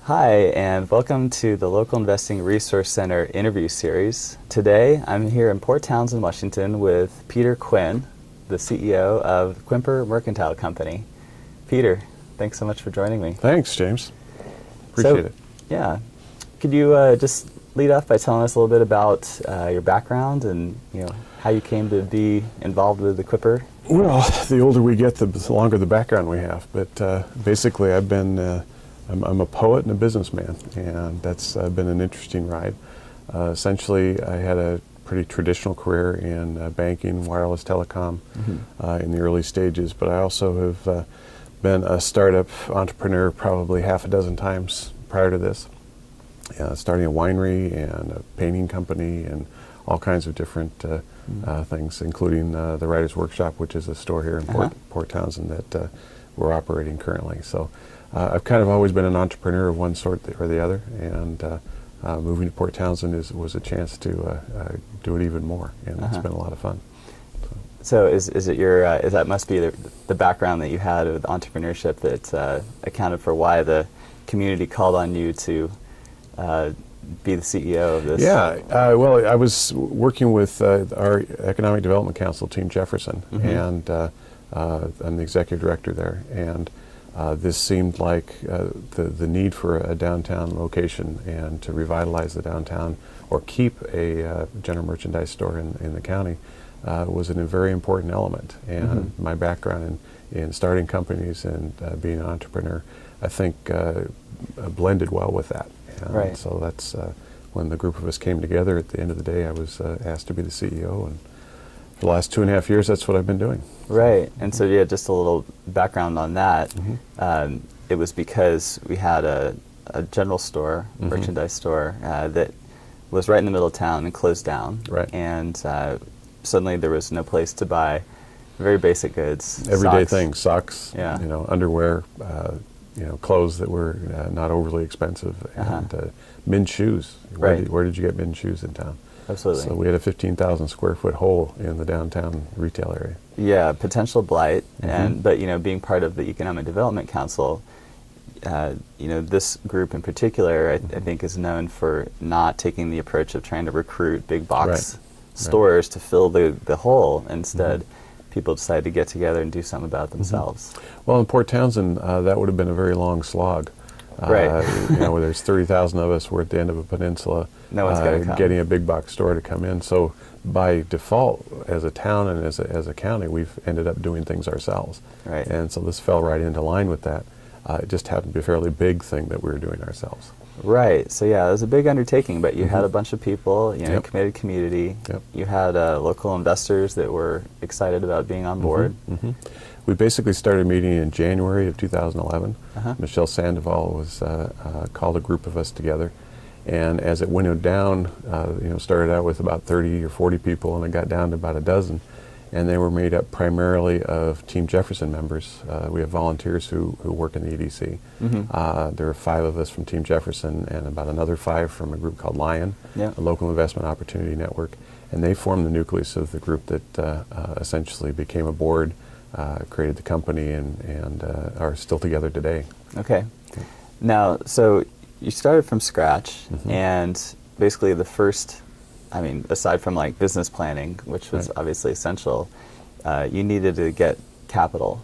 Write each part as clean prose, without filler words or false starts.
Hi, and welcome to the Local Investing Resource Center interview series. Today, I'm here in Port Townsend, Washington with Peter Quinn, the CEO of Quimper Mercantile Company. Peter, thanks so much for joining me. Thanks, James. Appreciate it. Yeah. Could you just lead off by telling us a little bit about your background and how you came to be involved with the Quimper? Well, the older we get, the longer the background we have. But basically, I'm a poet and a businessman, and that's been an interesting ride. Essentially, I had a pretty traditional career in banking, wireless telecom in the early stages, but I also have been a startup entrepreneur probably half a dozen times prior to this, starting a winery and a painting company and all kinds of different things, including the Writers' Workshop, which is a store here in Port Townsend that we're operating currently. So I've kind of always been an entrepreneur of one sort or the other, and moving to Port Townsend was a chance to do it even more, and it's been a lot of fun. So is it your that must be the background that you had with entrepreneurship that accounted for why the community called on you to be the CEO of this? Yeah, well, I was working with our Economic Development Council, Team Jefferson, and I'm the executive director there, and this seemed like the need for a downtown location and to revitalize the downtown or keep a general merchandise store in the county was a very important element. And my background in starting companies and being an entrepreneur, I think, blended well with that. And so that's when the group of us came together. At the end of the day, I was asked to be the CEO, and for the last 2.5 years, that's what I've been doing. Right, and so yeah, just a little background on that. It was because we had a general store, merchandise store, that was right in the middle of town and closed down. Right. And suddenly there was no place to buy very basic goods. Everyday socks. things, socks, underwear, clothes that were not overly expensive, and men's shoes. Where did you get men's shoes in town? Absolutely. So we had a 15,000 square foot hole in the downtown retail area. Yeah, potential blight, but being part of the Economic Development Council, this group in particular, I think, is known for not taking the approach of trying to recruit big box stores to fill the hole. Instead, people decide to get together and do something about it themselves. Well, in Port Townsend, that would have been a very long slog. Where there's 30,000 of us, we're at the end of a peninsula. No one's going to come. Getting a big box store to come in. So by default, as a town and as a county, we've ended up doing things ourselves. Right. And so this fell right into line with that. It just happened to be a fairly big thing that we were doing ourselves. Right. So yeah, it was a big undertaking, but you had a bunch of people, committed community. You had local investors that were excited about being on board. We basically started meeting in January of 2011. Michelle Sandoval was called a group of us together, and as it winnowed down, started out with about 30 or 40 people, and it got down to about a dozen, and they were made up primarily of Team Jefferson members. We have volunteers who work in the EDC. There are 5 of us from Team Jefferson and about another 5 from a group called Lion, a local investment opportunity network, and they formed the nucleus of the group that essentially became a board, created the company, and are still together today. Okay. Now, so you started from scratch, and basically the first, aside from like business planning, which was obviously essential, you needed to get capital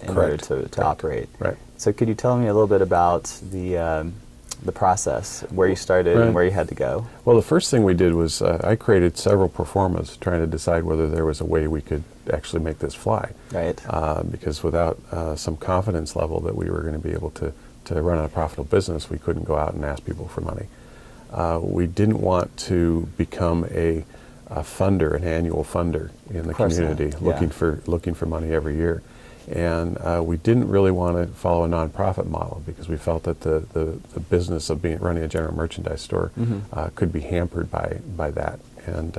in order to operate. Right. So could you tell me a little bit about the process, where you started and where you had to go? Well, the first thing we did was I created several pro formas trying to decide whether there was a way we could actually make this fly. Right. Because without some confidence level that we were going to be able to run a profitable business, we couldn't go out and ask people for money. We didn't want to become a funder, an annual funder in the community, looking for money every year. And we didn't really want to follow a nonprofit model because we felt that the business of running a general merchandise store could be hampered by that. And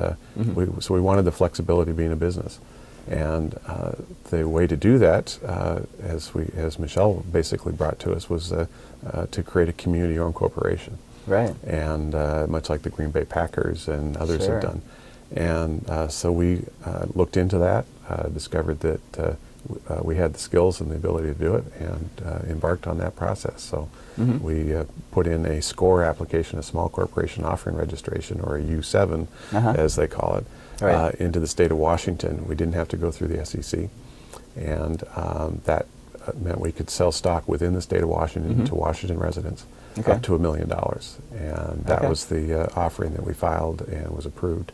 so we wanted the flexibility of being a business. And the way to do that, as Michelle basically brought to us, was to create a community-owned corporation. Right. And much like the Green Bay Packers and others have done. And so we looked into that, discovered that we had the skills and the ability to do it, and embarked on that process. So we put in a SCORE application, a small corporation offering registration, or a U7, as they call it, Right. into the state of Washington. We didn't have to go through the SEC, and that meant we could sell stock within the state of Washington to Washington residents Okay. up to $1 million, and that was the offering that we filed and was approved.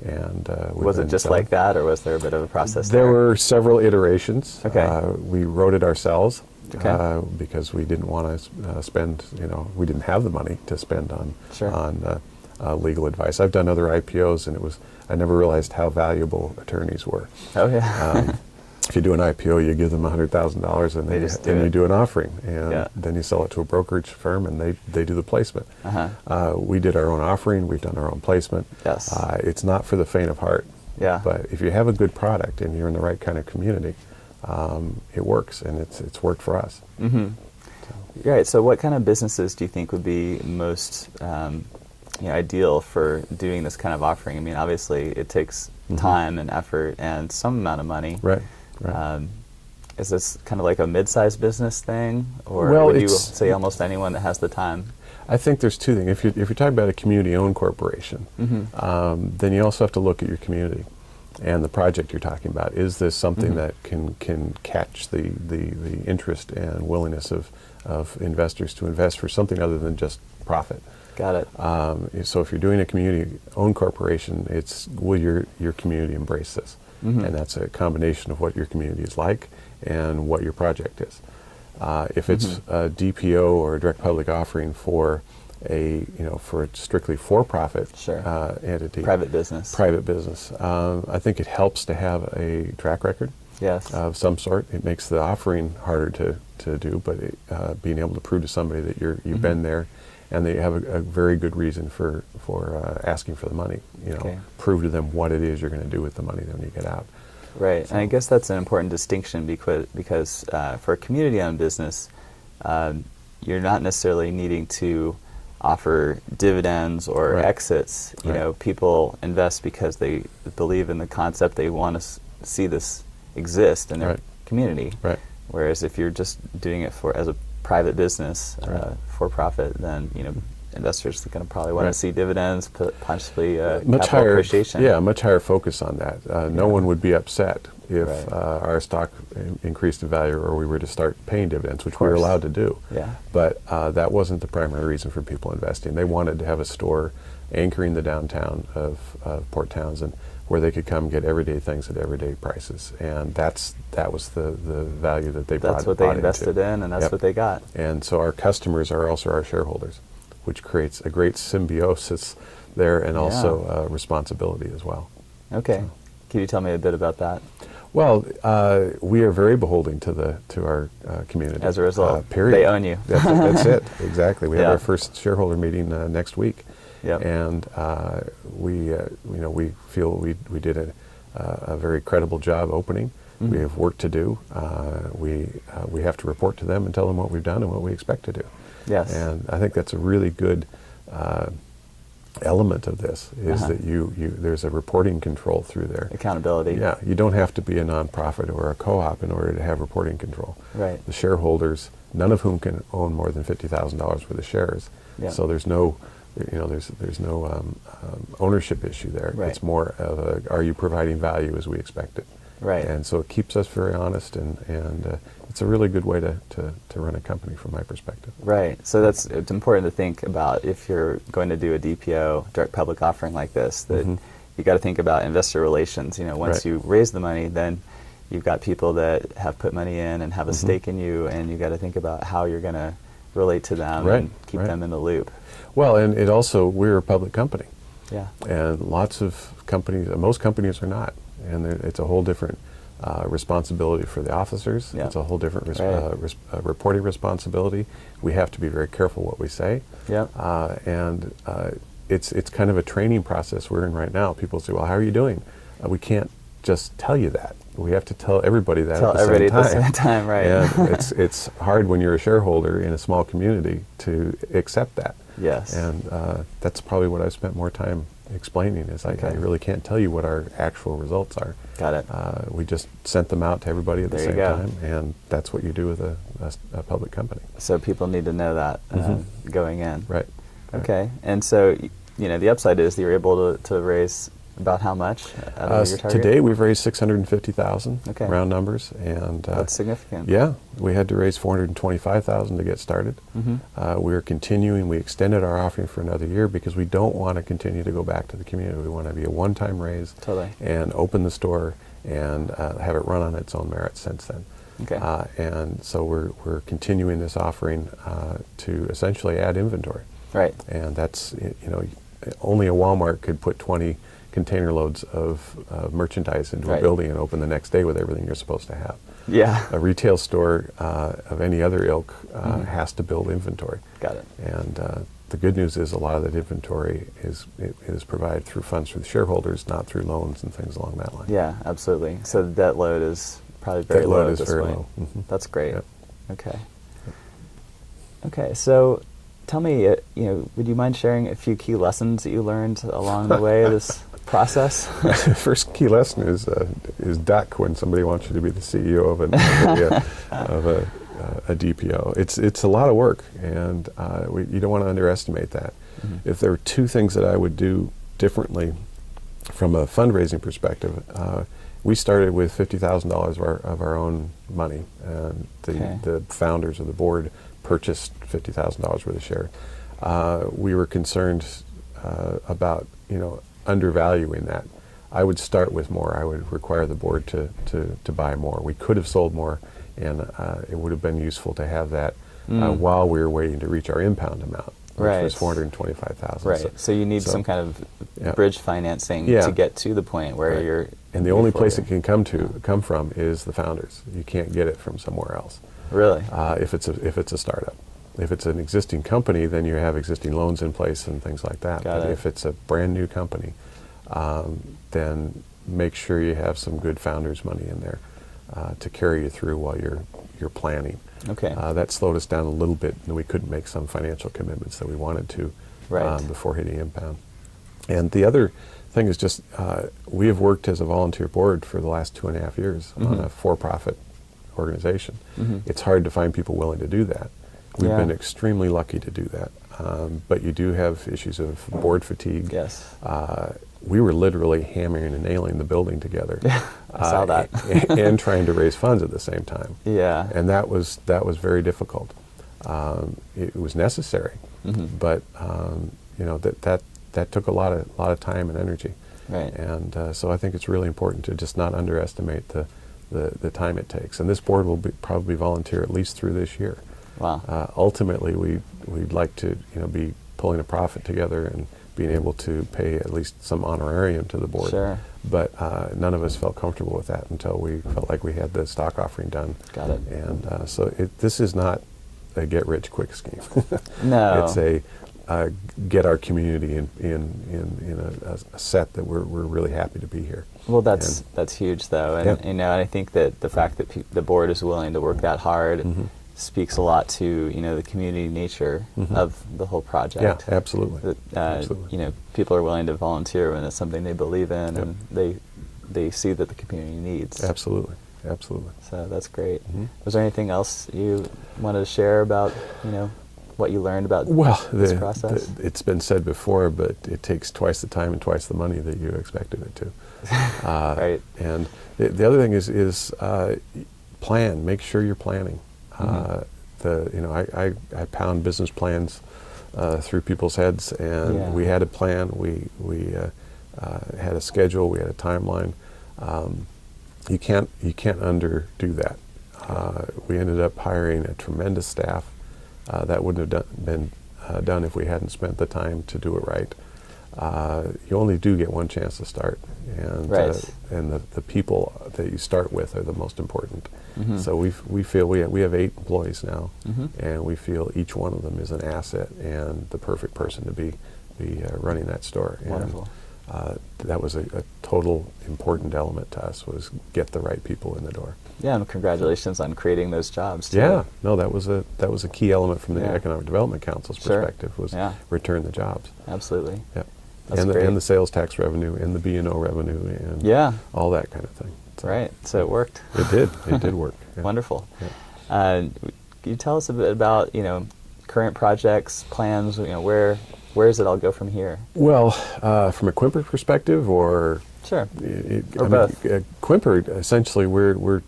And Was it just like that, or was there a bit of a process there were several iterations. Okay. We wrote it ourselves Okay. because we didn't want to spend, we didn't have the money to spend on Sure. legal advice. I've done other IPOs, and I never realized how valuable attorneys were. Oh, yeah. If you do an IPO, you give them $100,000, and They just do then you it. do an offering, and Yeah. then you sell it to a brokerage firm, and they do the placement. We did our own offering. We've done our own placement. Yes. It's not for the faint of heart. Yeah. But if you have a good product and you're in the right kind of community, it works, and it's worked for us. Right. So what kind of businesses do you think would be most ideal for doing this kind of offering? I mean, obviously, it takes time and effort and some amount of money. Right. Right. Is this kind of like a mid-sized business thing, or Well, would you it's- say almost anyone that has the time? I think there's two things. If you're talking about a community-owned corporation, then you also have to look at your community and the project you're talking about. Is this something that can catch the interest and willingness of investors to invest for something other than just profit? Got it. So if you're doing a community-owned corporation, will your community embrace this? And that's a combination of what your community is like and what your project is. If it's a DPO or a direct public offering for for a strictly for-profit Sure. entity, Private business. I think it helps to have a track record Yes. of some sort. It makes the offering harder to do, but being able to prove to somebody that you've been there and they have a very good reason for asking for the money. Okay. Prove to them what it is you're going to do with the money when you get out. Right, and I guess that's an important distinction because for a community-owned business, you're not necessarily needing to offer dividends or Right. exits. You Right. know, people invest because they believe in the concept. They want to see this exist in their Right. community. Right. Whereas if you're just doing it as a private business, Right. for profit, then investors are going to probably want Right. to see dividends, possibly Much capital higher appreciation. Yeah, much higher focus on that. No one would be upset if Right. our stock increased in value or we were to start paying dividends, which we were course. allowed to do. Yeah. But that wasn't the primary reason for people investing. They wanted to have a store anchoring the downtown of Port Townsend where they could come get everyday things at everyday prices. And that was the value that they brought That's what they bought invested into. in, and that's Yep. what they got. And so our customers are also our shareholders, which creates a great symbiosis there and also responsibility as well. Okay. Can you tell me a bit about that? Well, we are very beholden to our community. As a result, period. they own you. That's it. Exactly. We have Yeah. our first shareholder meeting next week, Yep. and we feel we did a very credible job opening. We have work to do. We have to report to them and tell them what we've done and what we expect to do. Yes. And I think that's a really good element of this is that there's a reporting control through there. Accountability. Yeah, you don't have to be a nonprofit or a co-op in order to have reporting control. Right. The shareholders, none of whom can own more than $50,000 worth of shares. Yeah. So there's no, there's no ownership issue there. Right. It's more of are you providing value as we expected? Right. And so it keeps us very honest, and it's a really good way to run a company from my perspective. Right. So it's important to think about if you're going to do a DPO, direct public offering like this, that you got to think about investor relations. Once Right. you raise the money, then you've got people that have put money in and have a stake in you, and you got to think about how you're going to relate to them Right. and keep Right. them in the loop. Well, and it also, we're a public company. Yeah. And lots of companies, most companies are not. And it's a whole different responsibility for the officers. Yeah. It's a whole different Right. reporting responsibility. We have to be very careful what we say. Yep. And it's kind of a training process we're in right now. People say, well, how are you doing? We can't just tell you that. We have to tell everybody that Tell at the everybody same at time. the same time, right. And it's hard when you're a shareholder in a small community to accept that. Yes. And that's probably what I've spent more time explaining is I Okay. really can't tell you what our actual results are. Got it. We just sent them out to everybody at the There you same go. time, and that's what you do with a public company. So people need to know that going in. Right. Okay. And so, the upside is that you're able to raise about how much out of your target? Today we've raised $650,000, Okay. round numbers, and That's significant. yeah, we had to raise $425,000 to get started. We are continuing. We extended our offering for another year because we don't want to continue to go back to the community. We want to be a one-time raise Totally. and open the store and have it run on its own merits since then. Okay. And so we're continuing this offering to essentially add inventory. Right. And that's, only a Walmart could put 20 container loads of merchandise into a Right. building and open the next day with everything you're supposed to have. Yeah. A retail store of any other ilk has to build inventory. Got it. And the good news is a lot of that inventory is provided through funds for the shareholders, not through loans and things along that line. Yeah, absolutely. So the debt load is probably very Debt low load at is this very point. low. Mhm. That's great. Yep. Okay. Okay, so tell me, would you mind sharing a few key lessons that you learned along the way of this process? First key lesson is Quinn. Somebody wants you to be the CEO of a DPO. It's a lot of work, and you don't want to underestimate that. If there were two things that I would do differently from a fundraising perspective, we started with $50,000 of our own money. The founders of the board purchased $50,000 worth of shares. We were concerned about undervaluing that. I would start with more. I would require the board to buy more. We could have sold more, and it would have been useful to have that while we were waiting to reach our impound amount, which was $425,000. Right. So you need some kind of bridge financing Yeah. to get to the point where Right. you're. And the only place it can come from is the founders. You can't get it from somewhere else. Really? If it's a startup. If it's an existing company, then you have existing loans in place and things like that. Got But it. if it's a brand new company, then make sure you have some good founders' money in there to carry you through while you're planning. Okay. That slowed us down a little bit, and we couldn't make some financial commitments that we wanted to Right. before hitting impound. And the other thing is just we have worked as a volunteer board for the last 2.5 years on a for-profit organization. It's hard to find people willing to do that. We've Yeah. been extremely lucky to do that. But you do have issues of board fatigue. Yes. We were literally hammering and nailing the building together. I saw that. and trying to raise funds at the same time. Yeah. And that was very difficult. It was necessary, but that took a lot of time and energy. Right. And so I think it's really important to just not underestimate the time it takes. And this board will probably volunteer at least through this year. Wow. Ultimately, we'd like to be pulling a profit together and being able to pay at least some honorarium to the board. Sure. But none of us felt comfortable with that until we felt like we had the stock offering done. Got it. And so this is not a get-rich-quick scheme. No. It's a get our community in a set that we're really happy to be here. Well, that's huge, though, and Yeah. and I think that the fact that the board is willing to work that hard speaks a lot to the community nature of the whole project. Yeah, absolutely. That Absolutely. people are willing to volunteer when it's something they believe in, Yep. and they see that the community needs. Absolutely. Absolutely. So that's great. Was there anything else you wanted to share about what you learned about this process? It's been said before, but it takes twice the time and twice the money that you expected it to. Right. And the other thing is plan. Make sure you're planning. I pound business plans through people's heads, and Yeah. we had a plan. We had a schedule. We had a timeline. You can't underdo that. We ended up hiring a tremendous staff. That wouldn't have been done if we hadn't spent the time to do it right. You only do get one chance to start, and Right. and the people that you start with are the most important. So we feel we have 8 employees now, and we feel each one of them is an asset and the perfect person to be running that store. Wonderful. And that was a total important element to us, was get the right people in the door. Yeah, and congratulations on creating those jobs, too. Yeah, no, that was a key element from the Yeah. Economic Development Council's Sure. perspective, was Yeah. return the jobs. Absolutely. Yep. That's and great. the sales tax revenue and the B&O revenue and Yeah. all that kind of thing. So Right. So it worked. It did. It did work. Yeah. Wonderful. Yeah. Can you tell us a bit about, current projects, plans, where does it all go from here? Well, from a Quimper perspective, or Sure. or both. Quimper, essentially, we're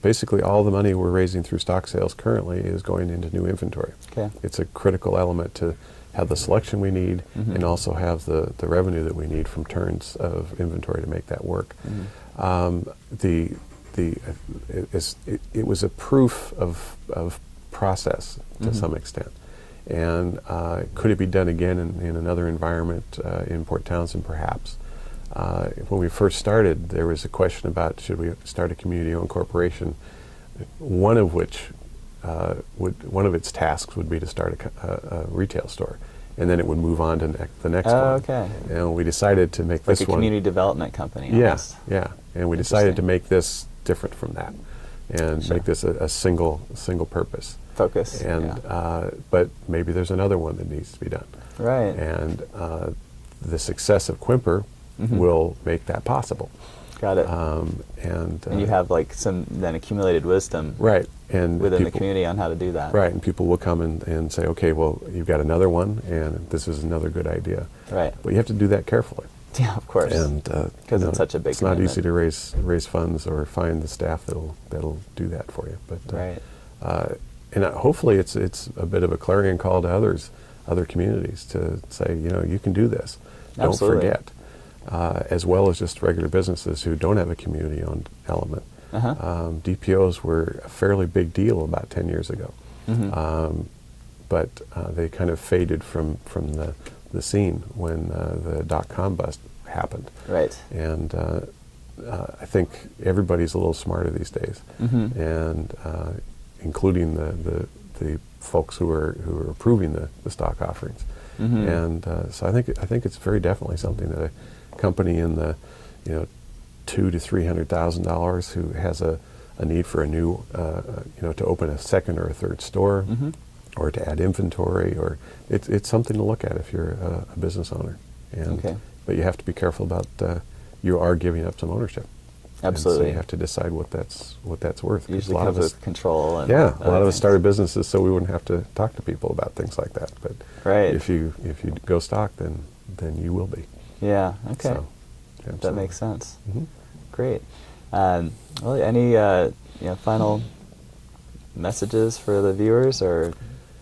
basically all the money we're raising through stock sales currently is going into new inventory. Okay. It's a critical element to have the selection we need and also have the revenue that we need from turns of inventory to make that work. It was a proof of process to some extent. And could it be done again in another environment in Port Townsend, perhaps? When we first started, there was a question about should we start a community-owned corporation, one of its tasks would be to start a retail store, and then it would move on to the next one. Okay. And we decided to make Like this a one community development company. Yes, Almost. yeah, and we decided to make this different from that, and make this a single purpose. Focus. And but maybe there's another one that needs to be done. Right. And the success of Quimper will make that possible. Got it. And you have like some then accumulated wisdom right, and within the people, community on how to do that. right, and people will come and say, okay, well, you've got another one, and this is another good idea. Right. But you have to do that carefully. Yeah, of course. And because it's such a big it's not commitment. easy to raise funds or find the staff that'll do that for you. But Right. and hopefully it's a bit of a clarion call to other communities to say, you can do this. Absolutely. Don't forget. As well as just regular businesses who don't have a community-owned element. DPOs were a fairly big deal about 10 years ago. But they kind of faded from the scene when the dot-com bust happened. Right. And I think everybody's a little smarter these days, and including the folks who are approving the stock offerings. And so I think it's very definitely something that a company in the $200,000 to $300,000 who has a need for a new to open a second or a third store, or to add inventory, or it's something to look at if you're a business owner. And Okay. but you have to be careful about you are giving up some ownership. Absolutely. And so you have to decide what that's worth. 'Cause Usually a lot comes of us, with control. And a other lot of us things. started businesses so we wouldn't have to talk to people about things like that. But Right. if you go stock, then you will be. Yeah. Okay. So, That absolutely. makes sense. Mhm. Great. Well, any final messages for the viewers or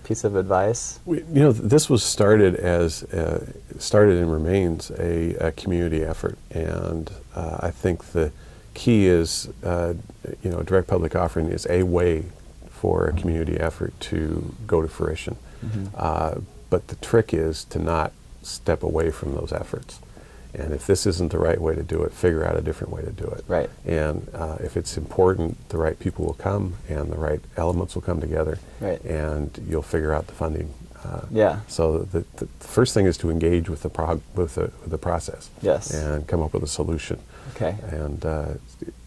piece of advice? This was started and remains a community effort, and I think the key is direct public offering is a way for a community effort to go to fruition. But the trick is to not step away from those efforts. And if this isn't the right way to do it, figure out a different way to do it. Right. And if it's important, the right people will come and the right elements will come together. Right. And you'll figure out the funding. Yeah. So the first thing is to engage with the process. Yes. And come up with a solution. Okay. And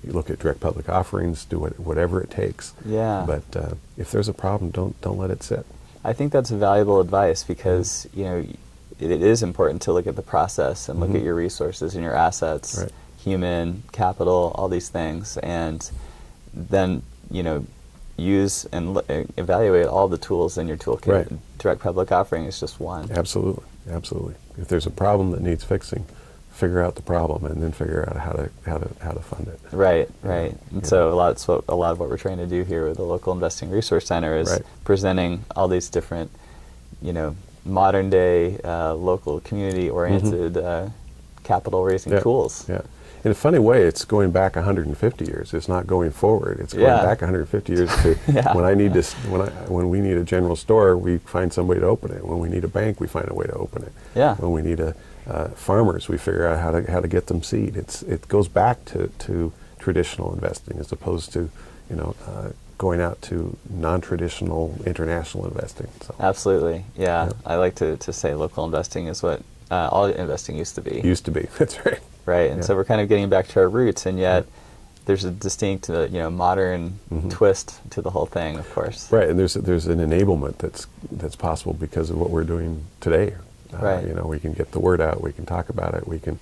you look at direct public offerings, do whatever it takes. Yeah. But if there's a problem, don't let it sit. I think that's valuable advice because it is important to look at the process and look at your resources and your assets, Right. human capital, all these things, and then use and evaluate all the tools in your toolkit. Right. Direct public offering is just one. Absolutely. If there's a problem that needs fixing, figure out the problem and then figure out how to fund it. Right. And Yeah. so a lot of what we're trying to do here with the Local Investing Resource Center is Right. presenting all these different, modern day, local community oriented capital raising Yeah. tools. Yeah. In a funny way, it's going back 150 years. It's not going forward. It's going Yeah. back 150 years to Yeah. when we need a general store, we find some way to open it. When we need a bank, we find a way to open it. Yeah. When we need farmers, we figure out how to get them seed. It goes back to traditional investing as opposed to going out to non-traditional international investing. So Absolutely. Yeah. Yeah. I like to say local investing is what all investing used to be. used to be. That's right. Right. And Yeah. so we're kind of getting back to our roots, and yet there's a distinct, modern twist to the whole thing, of course. Right, and there's an enablement that's possible because of what we're doing today Right. You know, we can get the word out. We can talk about it. We can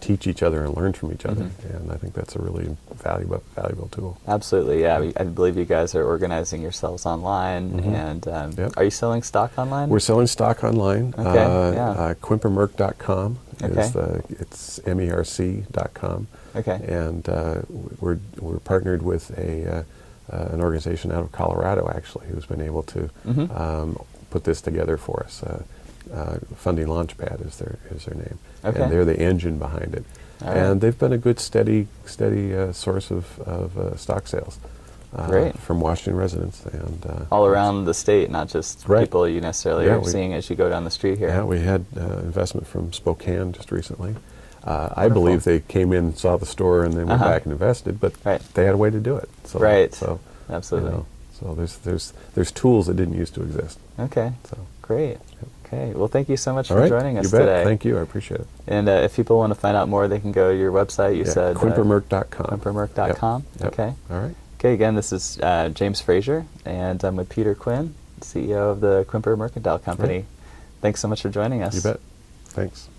teach each other and learn from each other. And I think that's a really valuable tool. Absolutely, yeah. I believe you guys are organizing yourselves online, and Yep. are you selling stock online? We're selling stock online. Okay, yeah. Quimpermerc.com Okay. it's merc.com. Okay. And we're partnered with an organization out of Colorado, actually, who's been able to put this together for us. Funding Launchpad is their name, Okay. and they're the engine behind it. All right. And they've been a good, steady source of stock sales Great. from Washington residents and All around the state, not just Right. people you necessarily Yeah, are seeing as you go down the street here. Yeah, we had investment from Spokane just recently. I Wonderful. believe they came in, saw the store, and then went back and invested, but Right. they had a way to do it. So, Right. So, Absolutely. You know, so there's tools that didn't used to exist. Okay. So, Great. Okay. Well, thank you so much all for right, joining us you bet. today. Thank you. I appreciate it. And if people want to find out more, they can go to your website. You said Quimpermerc.com. Quimpermerc.com. Yep. Okay. All right. Okay. Again, this is James Frazier, and I'm with Peter Quinn, CEO of the Quimper Mercantile Company. Right. Thanks so much for joining us. You bet. Thanks.